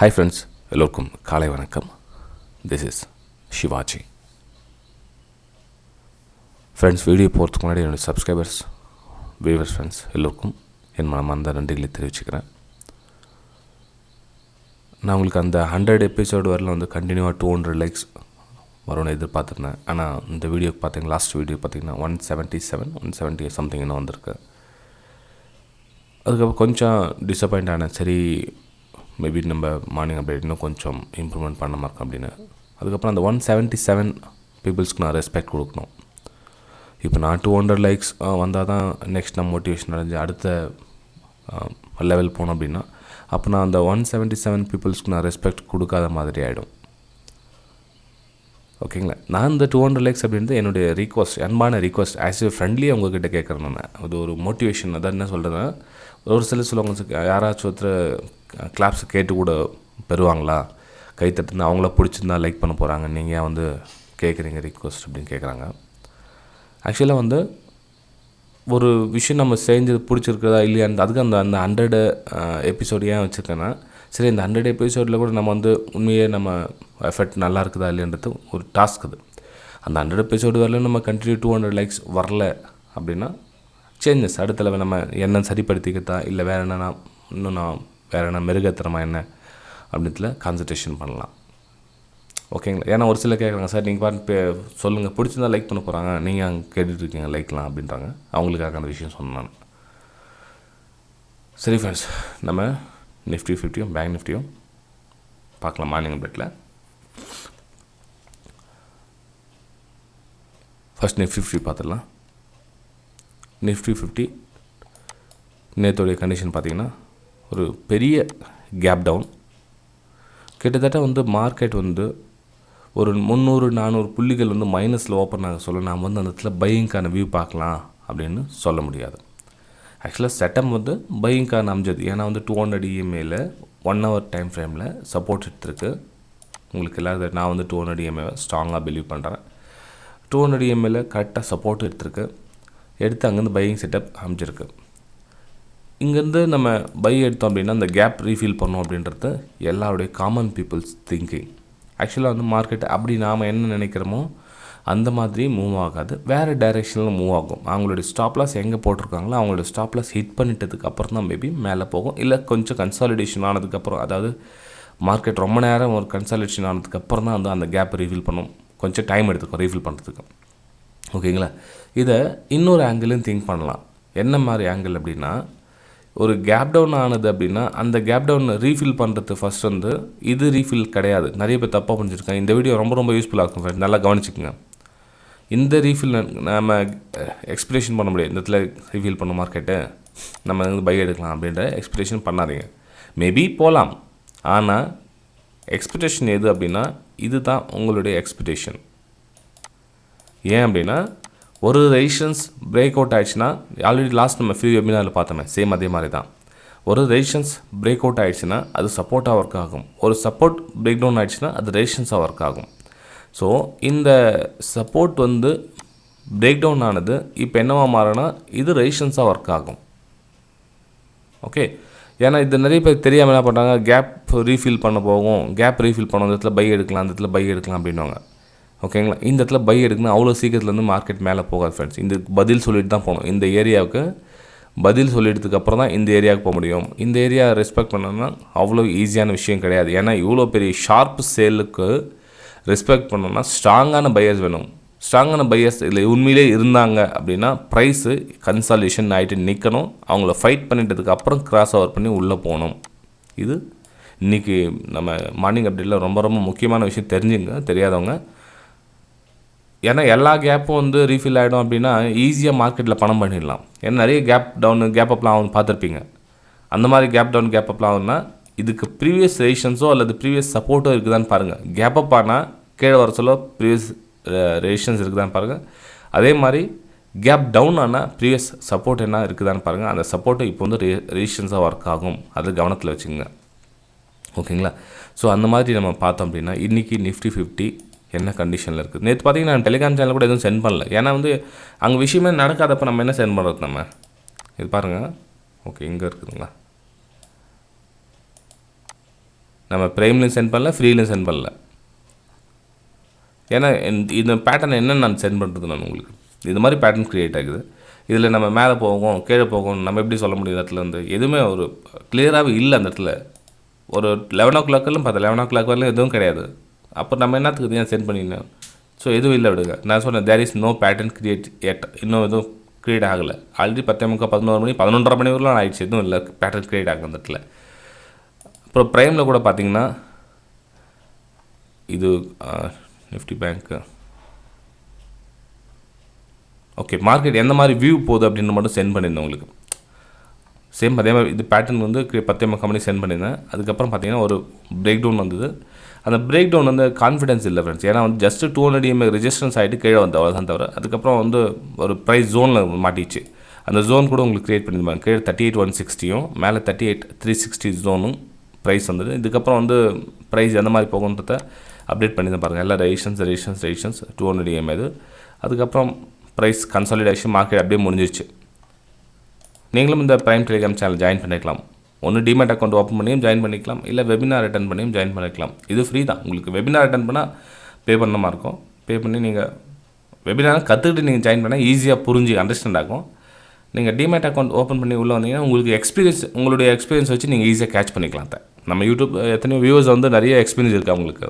Hi friends, எல்லோருக்கும் காலை வணக்கம். This is Shivaji. Friends, video போகிறதுக்கு முன்னாடி என்னோடய சப்ஸ்கிரைபர்ஸ், வியூவர்ஸ், ஃப்ரெண்ட்ஸ் எல்லோருக்கும் என் மனமார்ந்த நன்றிகளை தெரிவிச்சுக்கிறேன். நான் உங்களுக்கு அந்த 100 எபிசோடு வரல வந்து கண்டினியூவாக 200 லைக்ஸ் வரும்னு எதிர்பார்த்துருந்தேன். ஆனால் இந்த வீடியோக்கு பார்த்தீங்கன்னா லாஸ்ட் வீடியோ பார்த்தீங்கன்னா 170 சம்திங் இன்னும் வந்திருக்கு. அதுக்கப்புறம் கொஞ்சம் டிசப்பாயிண்ட் ஆனேன். சரி, மேபி நம்ம மார்னிங் அப்டேட் இன்னும் கொஞ்சம் இம்ப்ரூவ்மெண்ட் பண்ண மாட்டோம் அப்படின்னு. அதுக்கப்புறம் அந்த 177 பீப்புள்ஸ்க்கு நான் ரெஸ்பெக்ட் கொடுக்கணும். இப்போ நான் 200 லைக்ஸ் வந்தால் தான் நெக்ஸ்ட் நான் மோட்டிவேஷன் அடைஞ்சு அடுத்த லெவல் போனோம் அப்படின்னா, அப்போ நான் அந்த 177 பீப்புள்ஸ்க்கு நான் ரெஸ்பெக்ட் கொடுக்காத மாதிரி ஆகிடும். ஓகேங்களா? நான் இந்த 200 லைக்ஸ் அப்படின்றது என்னுடைய ரிக்வஸ்ட், அன்பான ரிக்வஸ்ட், ஆஸ் ஏ ஃப்ரெண்ட்லியாக உங்கள்கிட்ட கேட்குறேன். நான் அது ஒரு மோட்டிவேஷன். அதான் என்ன சொல்கிறேன்னா, ஒரு சிலர் சொல்லுவாங்க, யாராச்சும் ஒருத்தர் கிளாப்ஸ் கேட்டு கூட பெறுவாங்களா, கைத்தட்டுனா அவங்கள பிடிச்சிருந்தா லைக் பண்ண போகிறாங்க, நீங்கள் ஏன் வந்து கேட்குறீங்க ரிக்வஸ்ட் அப்படின்னு கேட்குறாங்க. ஆக்சுவலாக வந்து ஒரு விஷயம் நம்ம செஞ்சது பிடிச்சிருக்கிறதா இல்லையா, அதுக்கு அந்த 100 எபிசோடு ஏன் வச்சுருக்கேன்னா, சரி இந்த 100 எபிசோடில் கூட நம்ம வந்து உண்மையே நம்ம எஃபெக்ட் நல்லா இருக்குதா இல்லைன்றது ஒரு டாஸ்க். அது அந்த 100 எபிசோடு வரல நம்ம கண்டினியூ 200 லைக்ஸ் வரல அப்படின்னா சேஞ்சஸ் அடுத்த லெவல் நம்ம என்ன சரிப்படுத்திக்கிறதா இல்லை வேறு என்னென்னா இன்னும் நான் வேறு என்ன மெருகத்தனமா என்ன அப்படின்றதுல கான்சன்ட்ரேஷன் பண்ணலாம். ஓகேங்களா? ஏன்னா ஒரு சிலர் கேட்குறாங்க, சார் நீங்கள் பாட்டு சொல்லுங்கள், பிடிச்சிருந்தா லைக் பண்ண போகிறாங்க, நீங்கள் அங்கே கேட்டுட்ருக்கீங்க லைக்லாம் அப்படின்றாங்க. அவங்களுக்காக அந்த விஷயம் சொன்னேன் நான். சரி ஃப்ரெண்ட்ஸ், நம்ம நிஃப்டி 50யும் பேங்க் நிஃப்டியும் பார்க்கலாம் மார்னிங் அப்டேட்டில். ஃபர்ஸ்ட் நிஃப்டி 50 பார்த்துடலாம். நிஃப்டி 50 நேற்றுடைய கண்டிஷன் பார்த்திங்கன்னா ஒரு பெரிய கேப் டவுன். கிட்டத்தட்ட வந்து மார்க்கெட் வந்து ஒரு 300-400 புள்ளிகள் வந்து மைனஸில் ஓப்பன் ஆக சொல்ல நாம் வந்து அந்த இடத்துல பையிங்கான வியூ பார்க்கலாம் அப்படின்னு சொல்ல முடியாது. ஆக்சுவலாக செட்டம் வந்து பையிங்கான அமைஞ்சது. ஏன்னா வந்து 200 EMAயில் 1 hour டைம் ஃப்ரேமில் சப்போர்ட் எடுத்துருக்கு. உங்களுக்கு எல்லோரும் நான் வந்து 200 EMA ஸ்ட்ராங்காக பிலீவ் பண்ணுறேன். 200 EMAயில் கரெக்டாக சப்போர்ட் எடுத்து அங்கேருந்து பையிங் செட்டப் அமைஞ்சிருக்கு. இங்கேருந்து நம்ம பை எடுத்தோம் அப்படின்னா அந்த கேப் ரீஃபில் பண்ணோம் அப்படின்றது எல்லாருடைய காமன் பீப்புள்ஸ் திங்கிங். ஆக்சுவலாக வந்து மார்க்கெட் அப்படி நாம் என்ன நினைக்கிறோமோ அந்த மாதிரி மூவ் ஆகாது, வேறு டைரெக்ஷனில் மூவ் ஆகும். அவங்களுடைய ஸ்டாப் லாஸ் எங்கே போட்டிருக்காங்களோ அவங்களுடைய ஸ்டாப் லாஸ் ஹிட் பண்ணிட்டதுக்கு அப்புறம் தான் மேபி மேலே போகும். இல்லை கொஞ்சம் கன்சாலிடேஷன் ஆனதுக்கப்புறம், அதாவது மார்க்கெட் ரொம்ப நேரம் ஒரு கன்சாலிடேஷன் ஆனதுக்கப்புறம் தான் வந்து அந்த கேப் ரீஃபில் பண்ணும். கொஞ்சம் டைம் எடுத்துக்கும் ரீஃபில் பண்ணுறதுக்கு. ஓகேங்களா? இதை இன்னொரு ஆங்கிளும் திங்க் பண்ணலாம். என்ன மாதிரி ஆங்கிள் அப்படின்னா, ஒரு கேப் டவுன் ஆனது அப்படின்னா அந்த கேப் டவுன் ரீஃபில் பண்ணுறது ஃபஸ்ட் வந்து இது ரீஃபில் கிடையாது. நிறைய பேர் தப்பாக புரிஞ்சுருக்காங்க. இந்த வீடியோ ரொம்ப யூஸ்ஃபுல்லாக இருக்கும் ஃப்ரெண்ட், நல்லா கவனிச்சுக்கோங்க. இந்த ரீஃபில் நம்ம எக்ஸ்பிரேஷன் பண்ண முடியாது. இந்த இடத்துல ரீஃபில் பண்ண மார்க்கெட்டு நம்ம வந்து பை எடுக்கலாம் அப்படின்ற எக்ஸ்பெக்டேஷன் பண்ணாதீங்க. மேபி போகலாம், ஆனால் எக்ஸ்பெக்டேஷன் எது அப்படின்னா இது தான் உங்களுடைய எக்ஸ்பெக்டேஷன். ஏன் அப்படின்னா ஒரு ரெசிஸ்டன்ஸ் பிரேக் அவுட் ஆகிடுச்சுன்னா, ஆல்ரெடி லாஸ்ட் நம்ம ஃப்ரீ வெபினாரில் பார்த்தோமே சேம் அதே மாதிரி தான். ஒரு ரெசிஸ்டன்ஸ் பிரேக் அவுட் ஆகிடுச்சுன்னா அது சப்போர்ட்டாக ஒர்க் ஆகும். ஒரு சப்போர்ட் பிரேக் டவுன் ஆகிடுச்சுன்னா அது ரெசிஸ்டன்ஸாக ஒர்க் ஆகும். ஸோ இந்த சப்போர்ட் வந்து பிரேக் டவுன் ஆனது இப்போ என்னவா மாறினா இது ரெசிஸ்டன்ஸாக ஒர்க் ஆகும். ஓகே, ஏன்னா இது நிறைய பேர் தெரியாமல் என்ன பண்ணுறாங்க, கேப் ரீஃபில் பண்ண போகும், கேப் ரீஃபில் பண்ண அந்த இடத்துல பை எடுக்கலாம், அந்த இடத்துல பை எடுக்கலாம் அப்படின்வாங்க. ஓகேங்களா? இந்த இடத்துல பை எடுக்கணும் அவ்வளோ சீக்கிரத்துலேருந்து மார்க்கெட் மேலே போகாது ஃப்ரெண்ட்ஸ். இந்த பதில் சொல்லிட்டு தான் போகணும். இந்த ஏரியாவுக்கு பதில் சொல்லிட்டதுக்கு அப்புறம் தான் இந்த ஏரியாவுக்கு போக முடியும். இந்த ஏரியா ரெஸ்பெக்ட் பண்ணணும்னா அவ்வளோ ஈஸியான விஷயம் கிடையாது. ஏன்னா இவ்வளோ பெரிய ஷார்ப் சேலுக்கு ரெஸ்பெக்ட் பண்ணணும்னா ஸ்ட்ராங்கான பையர்ஸ் வேணும். ஸ்ட்ராங்கான பையர்ஸ் இதில் உண்மையிலே இருந்தாங்க அப்படின்னா ப்ரைஸு கன்சாலிடேஷன் ஆகிட்டு நிற்கணும். அவங்கள ஃபைட் பண்ணிட்டதுக்கு அப்புறம் கிராஸ் ஓவர் பண்ணி உள்ளே போகணும். இது இன்றைக்கி நம்ம மார்னிங் அப்டேட்டில் ரொம்ப முக்கியமான விஷயம் தெரிஞ்சுங்க, தெரியாதவங்க. ஏன்னா எல்லா கேப்பும் வந்து ரீஃபில் ஆகிடும் அப்படின்னா ஈஸியாக மார்க்கெட்டில் பணம் பண்ணிடலாம். ஏன்னா நிறைய கேப் டவுனு கேப் அப்லாம் ஆகும் பார்த்துருப்பீங்க. அந்த மாதிரி கேப் டவுன் கேப் அப்லாம் ஆகுதுன்னா இதுக்கு ப்ரீவியஸ் ரெசிஸ்டன்ஸோ அல்லது ப்ரீவியஸ் சப்போர்ட்டோ இருக்குதான்னு பாருங்கள். கேப் அப் ஆனால் கீழே வர சொல்ல ப்ரீவியஸ் ரெசிஸ்டன்ஸ் இருக்குதான்னு பாருங்கள். அதே மாதிரி கேப் டவுன் ஆனால் ப்ரீவியஸ் சப்போர்ட் என்ன இருக்குதான்னு பாருங்கள். அந்த சப்போர்ட்டு இப்போ வந்து ரெசிஸ்டன்ஸாக ஒர்க் ஆகும், அது கவனத்தில் வச்சுக்கோங்க. ஓகேங்களா? ஸோ அந்த மாதிரி நம்ம பார்த்தோம் அப்படின்னா இன்றைக்கி நிஃப்டி 50 என்ன கண்டிஷனில் இருக்குது. நேற்று பார்த்தீங்கன்னா நான் டெலிகிராம் சேனல் கூட எதுவும் சென்ட் பண்ணல. ஏன்னா வந்து அங்கே விஷயமே நடக்காதப்போ நம்ம என்ன சென்ட் பண்ணுறது. நம்ம இது பாருங்கள். ஓகே, இங்கே இருக்குதுங்களா? நம்ம ப்ரைம்லையும் சென்ட் பண்ணல, ஃப்ரீலையும் சென்ட் பண்ணல. ஏன்னா இந்த பேட்டர்ன் என்னென்னு நான் சென்ட் பண்ணுறது நான் உங்களுக்கு இது மாதிரி பேட்டர்ன் க்ரியேட் ஆகுது. இதில் நம்ம மேலே போகும் கீழே போகும் நம்ம எப்படி சொல்ல முடியும்? இடத்துல வந்து எதுவுமே ஒரு கிளியராகவே இல்லை. அந்த இடத்துல ஒரு 11 o'clock பார்த்தா 11 o'clock வரலாம் எதுவும் கிடையாது. அப்போ நம்ம என்னத்துக்கு ஏன் சென்ட் பண்ணிடணும்? ஸோ எதுவும் இல்லை விடுங்க. நான் சொன்னேன் there is no pattern created, இன்னும் எதுவும் க்ரியேட் ஆகலை. ஆல்ரெடி 10:30 11 மணி 11:30 மணி வரலாம் ஆயிடுச்சு, எதுவும் இல்லை பேட்டர்ன் க்ரியேட் ஆகும் அந்த இடத்துல. அப்புறம் ப்ரைமில் கூட பார்த்தீங்கன்னா இது நிஃப்டி பேங்க்கு ஓகே மார்க்கெட் எந்த மாதிரி வியூ போகுது அப்படின்னு மட்டும் சென்ட் பண்ணியிருந்தேன் உங்களுக்கு. சேம் அதே மாதிரி இது பேட்டர்ன் வந்து 10:30 மணி சென்ட் பண்ணியிருந்தேன். அதுக்கப்புறம் பார்த்தீங்கன்னா ஒரு பிரேக் டவுன் வந்தது. அந்த பிரேக் டவுன் வந்து கான்ஃபிடன்ஸ் இல்லை ஃப்ரெண்ட்ஸ். ஏன்னா வந்து ஜஸ்ட்டு 200 EMA ரெஜிஸ்டன்ஸ் ஆகிட்டு கீழே வந்து அவ்வளோதான் தவிர அதுக்கப்புறம் வந்து ஒரு ப்ரைஸ் ஜோனில் மாட்டிச்சு. அந்த ஜோன் கூட உங்களுக்கு க்ரியேட் பண்ணியிருப்பாங்க. கீழே 38,160யும் மேலே 38,360 ஜோனும் ப்ரைஸ் வந்தது. இதுக்கப்புறம் வந்து ப்ரைஸ் எந்த மாதிரி போகுன்றத அப்டேட் பண்ணி தான் பாருங்கள். எல்லாம் ரெஜிஸ்டன்ஸ் 200 EMA இது. அதுக்கப்புறம் ப்ரைஸ் கன்சாலிடேஷன் மார்க்கெட் அப்படியே முடிஞ்சிருச்சு. நீங்களும் இந்த ப்ரைம் டெலிகிராம் சேனல் ஜாயின் பண்ணிக்கலாம். ஒன்று டிமேட் அக்கௌண்ட் ஓப்பன் பண்ணியும் ஜாயின் பண்ணிக்கலாம், இல்லை வெபினார் அட்டன் பண்ணியும் ஜாயின் பண்ணிக்கலாம். இது ஃப்ரீ தான். உங்களுக்கு வெபினார் அட்டன் பண்ணால் பே பண்ண மாதிரி இருக்கும். பே பண்ணி நீங்கள் வெபினார் கற்றுக்கிட்டு நீங்கள் ஜாயின் பண்ணால் ஈஸியாக புரிஞ்சு அண்டர்ஸ்டாண்ட் ஆகும். நீங்கள் டிமேட் அக்கௌண்ட் ஓப்பன் பண்ணி உள்ளே வந்தீங்கன்னா உங்களுக்கு உங்களுடைய எக்ஸ்பீரியன்ஸ் வச்சு நீங்கள் ஈஸியாக கேட்ச் பண்ணிக்கலாம். நம்ம யூடியூப் எத்தனையோ வியூவர்ஸ் வந்து நிறைய எக்ஸ்பீரியன்ஸ் இருக்குது அவங்களுக்கு.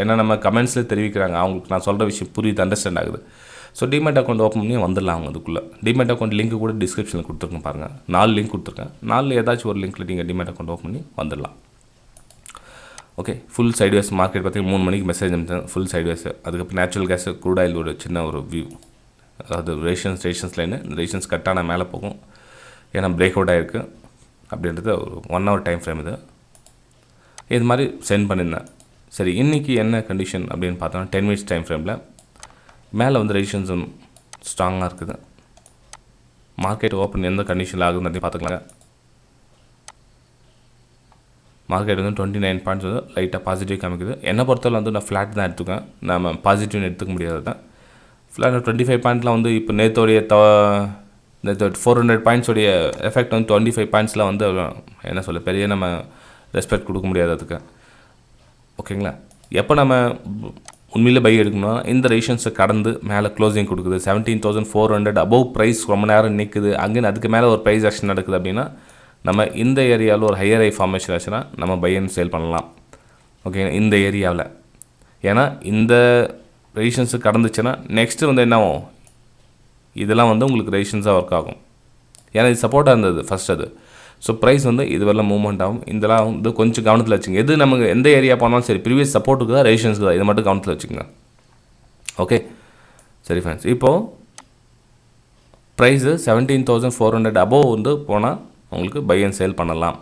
ஏன்னா நம்ம கமெண்ட்ஸில் தெரிவிக்கிறாங்க, அவங்களுக்கு நான் சொல்கிற விஷயம் புரியுது, அண்டர்ஸ்டாண்ட் ஆகுது. ஸோ டிமேட் அக்கௌண்ட் ஓப்பன் பண்ணி வந்துடலாம் அவங்க அதுக்குள்ளே. டிமேட் அக்கௌண்ட் லிங்க் கூட டிஸ்கிரிப்ஷனில் கொடுத்துருக்கேன் பாருங்கள். 4 லிங்க் கொடுத்துருக்கேன். 4 ஏதாச்சும் ஒரு லிங்க்கில் நீங்கள் டிமேட் அக்கௌண்ட் ஓப்பன் பண்ணி வந்துடலாம். ஓகே ஃபுல் சைட்வேஸ் மார்க்கெட் பார்த்தீங்கன்னா 3 மணிக்கு மெசேஜ் அனுப்பிச்சேன் ஃபுல் சைட்வேஸ். அதுக்கப்புறம் நேச்சுரல் கேஸ் க்ரூட் ஆயில் ஒரு சின்ன ஒரு வியூ, அதாவது ரேஷன்ஸ் லைனு ரேஷன்ஸ் கட்டான மேலே போகும். ஏன்னா பிரேக் அவுட் ஆகிருக்கு அப்படின்றது ஒரு 1 hour டைம் ஃப்ரேம். இது மாதிரி சென்ட் பண்ணியிருந்தேன். சரி இன்றைக்கி என்ன கண்டிஷன் அப்படின்னு பார்த்தோன்னா 10 minutes டைம் ஃப்ரேமில் மேலே வந்து ரெசிஸ்டன்ஸும் ஸ்ட்ராங்காக இருக்குது. மார்க்கெட் ஓப்பன் எந்த கண்டிஷனில் ஆகுதுன்னு பார்த்துக்கலாங்க. மார்க்கெட் வந்து 29 பாயிண்ட்ஸ் வந்து லைட்டாக பாசிட்டிவ் காமிக்குது. என்னை பொறுத்தவரை வந்து நான் ஃப்ளாட் தான் எடுத்துக்கேன். நம்ம பாசிட்டிவ்னு எடுத்துக்க முடியாது தான். ஃப்ளாட் 25 பாயிண்ட்லாம் வந்து இப்போ நேற்றோடைய 400 பாயிண்ட்ஸோடைய எஃபெக்ட் வந்து 25 பாயிண்ட்ஸில் வந்து என்ன சொல்ல பெரிய நம்ம ரெஸ்பெக்ட் கொடுக்க முடியாது அதுக்கு. ஓகேங்களா? எப்போ நம்ம உண்மையிலே பை எடுக்கணும்னா இந்த ரெசிஸ்டன்ஸை கடந்து மேலே க்ளோசிங் கொடுக்குது 17,400 அபவ் ப்ரைஸ் ரொம்ப நேரம் நிற்குது, அங்கே அதுக்கு மேலே ஒரு ப்ரைஸ் ஆக்ஷன் நடக்குது அப்படின்னா நம்ம இந்த ஏரியாவில் ஒரு ஹையர் ஐ ஃபார்மேஷன் ஆச்சுன்னா நம்ம பை அண்ட் சேல் பண்ணலாம். ஓகே இந்த ஏரியாவில். ஏன்னா இந்த ரெசிஸ்டன்ஸு கடந்துச்சுன்னா நெக்ஸ்ட்டு வந்து என்ன ஆகும், இதெல்லாம் வந்து உங்களுக்கு ரெசிஸ்டன்ஸாக ஒர்க் ஆகும். ஏன்னா இது சப்போர்ட்டாக இருந்தது ஃபஸ்ட் அது. ஸோ ப்ரைஸ் வந்து இது வரலாம் மூவ்மெண்ட் ஆகும். இதெல்லாம் வந்து கொஞ்சம் கவனத்தில் வச்சுங்க. எது நமக்கு எந்த ஏரியா போனாலும் சரி ப்ரீவியஸ் சப்போர்ட்டுக்கு தான் ரெசிஸ்டன்ஸுக்கு தான், இதை மட்டும் கவனத்தில் வச்சுக்கோங்க. ஓகே சரி ஃப்ரெண்ட்ஸ், இப்போது ப்ரைஸு 17,400 அபோவ் வந்து போனால் உங்களுக்கு பை அண்ட் சேல் பண்ணலாம்.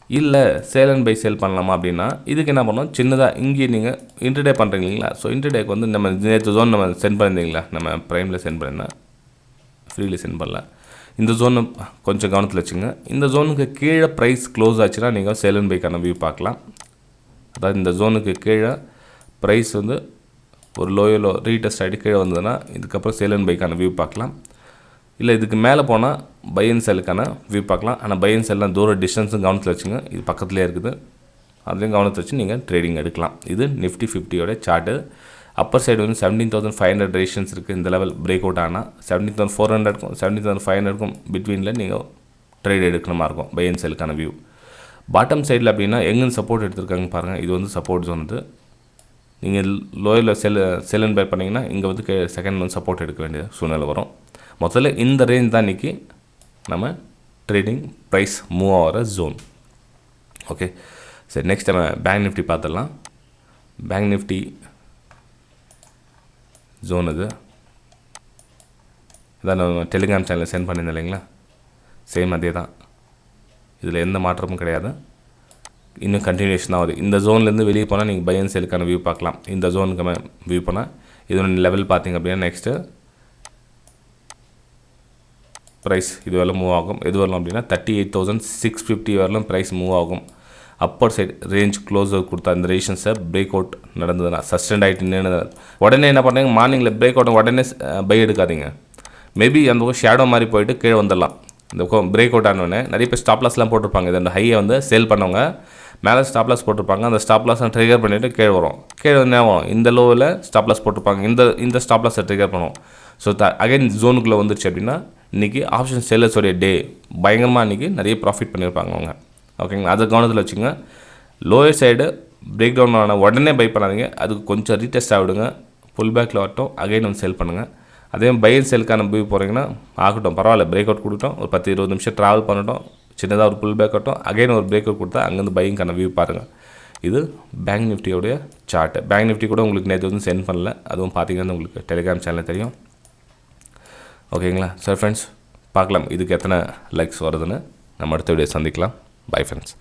இல்லை சேல் அண்ட் பை சேல் பண்ணலாமா அப்படின்னா இதுக்கு என்ன பண்ணணும், சின்னதாக இங்கே நீங்கள் இன்டர்டே பண்ணுறீங்க இல்லைங்களா? ஸோ இன்டர்டேக்கு வந்து நம்ம நேற்று ஜோன் நம்ம சென்ட் பண்ணியிருந்தீங்களா, நம்ம ப்ரைமில் சென்ட் பண்ணியிருந்தேன், ஃப்ரீயில் சென்ட் பண்ணல. இந்த ஜோனை கொஞ்சம் கவனத்தில் வச்சுங்க. இந்த ஜோனுக்கு கீழே ப்ரைஸ் க்ளோஸ் ஆச்சுன்னா நீங்கள் சேல் அண்ட் பைக்கான வியூ பார்க்கலாம். அதாவது இந்த ஜோனுக்கு கீழே ப்ரைஸ் வந்து ஒரு லோயோ ரீடெஸ்ட் ஆகிட்டு கீழே வந்ததுன்னா இதுக்கப்புறம் சேல் அண்ட் பைக்கான வியூ பார்க்கலாம். இல்லை இதுக்கு மேலே போனால் பை அண்ட் செல்லுக்கான வியூ பார்க்கலாம். ஆனால் பை அண்ட் செல்லாம் தூர டிஸ்டன்ஸும் கவனத்தில் வச்சுங்க. இது பக்கத்துலேயே இருக்குது, அதுலேயும் கவனத்தை வச்சு நீங்கள் ட்ரேடிங் எடுக்கலாம். இது நிஃப்டி 50யோட சார்ட்டு. அப்பர் சைடு வந்து 17,500 ரெசிஸ்டன்ஸ் இருக்குது. இந்த லெவல் பிரேக் அவுட் ஆனால் 17,400க்கும் 17,500க்கும் பிட்வீனில் நீங்கள் ட்ரேட் எடுக்கிற மாதிரி இருக்கும் பை அண்ட் செல்லுக்கான வியூ. பாட்டம் சைடில் அப்படின்னா எங்கேருந்து சப்போர்ட் எடுத்துருக்காங்க பாருங்கள். இது வந்து சப்போர்ட் ஜோன். வந்து நீங்கள் லோயில் செல் அண்ட் பை பண்ணிங்கன்னா இங்கே வந்து செகண்ட் வந்து சப்போர்ட் எடுக்க வேண்டிய சூழ்நிலை வரும். முதல்ல இந்த ரேஞ்ச் தான் இன்றைக்கி நம்ம ட்ரேடிங் ப்ரைஸ் மூவ் ஆகிற ஜோன். ஓகே சரி, நெக்ஸ்ட் நம்ம பேங்க் நிஃப்டி பார்த்துடலாம். பேங்க் நிஃப்டி ஜோன் இது இதான் நம்ம டெலிகிராம் சேனலில் சென்ட் பண்ணியிருந்தேன் இல்லைங்களா, சேம் அதே தான். இதில் எந்த மாற்றமும் கிடையாது, இன்னும் கண்டினியூஷன் ஆகுது. இந்த ஜோன்லேருந்து வெளியே போனால் நீங்கள் பை அண்ட் சேலுக்கான வியூ பார்க்கலாம். இந்த ஜோனுக்கு வியூ போனால் இதோட லெவல் பார்த்திங்க அப்படின்னா நெக்ஸ்ட்டு ப்ரைஸ் இது வரலாம் மூவ் ஆகும். எது வரலாம் அப்படின்னா 38,650 வரலாம் ப்ரைஸ் மூவ் ஆகும். அப்பர் சைடு ரேஞ்ச் க்ளோஸ் கொடுத்தா இந்த ரெசிஸ்டன்ஸை பிரேக் அவுட் நடந்ததுன்னா சஸ்டெண்ட் ஆகிட்டு நின்று உடனே என்ன பண்ணுறீங்க, மார்னிங்கில் பிரேக் அவுட் உடனே பை எடுக்காதீங்க. மேபி அந்த பக்கம் ஷேடோ மாதிரி போயிட்டு கீழே வந்துடலாம். இந்த பக்கம் பிரேக் அவுட் ஆனோடனே நிறைய பேர் ஸ்டாப் லாஸ்லாம் போட்டிருப்பாங்க. இந்த ஹையை வந்து சேல் பண்ணவங்க மேலே ஸ்டாப் லாஸ் போட்டிருப்பாங்க, அந்த ஸ்டாப் லாஸை ட்ரிகர் பண்ணிவிட்டு கீழே வரும். கீழே என்ன ஆகும், இந்த லோவில் ஸ்டாப் லாஸ் போட்டிருப்பாங்க, இந்த ஸ்டாப் லாஸை ட்ரிகர் பண்ணுவோம். ஸோ அகைன் ஜோனுக்குள்ளே வந்துருச்சு அப்படின்னா இன்றைக்கி ஆப்ஷன் செல்லர்ஸோடைய டே பயங்கரமாக இன்றைக்கி நிறைய ப்ராஃபிட் பண்ணியிருப்பாங்க அவங்க. ஓகேங்களா, அதை கவனத்தில் வச்சுங்க. லோயர் சைடு பிரேக் டவுன் ஆன உடனே பை பண்ணாதீங்க, அதுக்கு கொஞ்சம் ரீடெஸ்ட் ஆகிடுங்க, புல் பேக்கில் வரட்டும், அகைன் வந்து செல் பண்ணுங்கள். அதே பை அண்ட் செல்லுக்கான வியூ போகிறீங்கன்னா ஆகட்டும், பரவாயில்ல, பிரேக் அவுட் கொடுத்தோம், ஒரு 10-20 நிமிஷம் ட்ராவல் பண்ணட்டும், சின்னதாக ஒரு புல் பேக் ஆகட்டும், அகைன் ஒரு பிரேக் அவுட் கொடுத்தா அங்கேருந்து பையிங்கான வியூ பாருங்கள். இது பேங்க் நிஃப்டியோடைய சார்ட்டு. பேங்க் நிஃப்டி கூட உங்களுக்கு நேற்று வந்து சென்ட் பண்ணல, அதுவும் பார்த்தீங்கன்னா உங்களுக்கு டெலிகிராம் சேனலில் தெரியும். ஓகேங்களா சார் ஃப்ரெண்ட்ஸ், பார்க்கலாம் இதுக்கு எத்தனை லைக்ஸ் வருதுன்னு. நம்ம அடுத்த வீடியோ சந்திக்கலாம். Bye friends.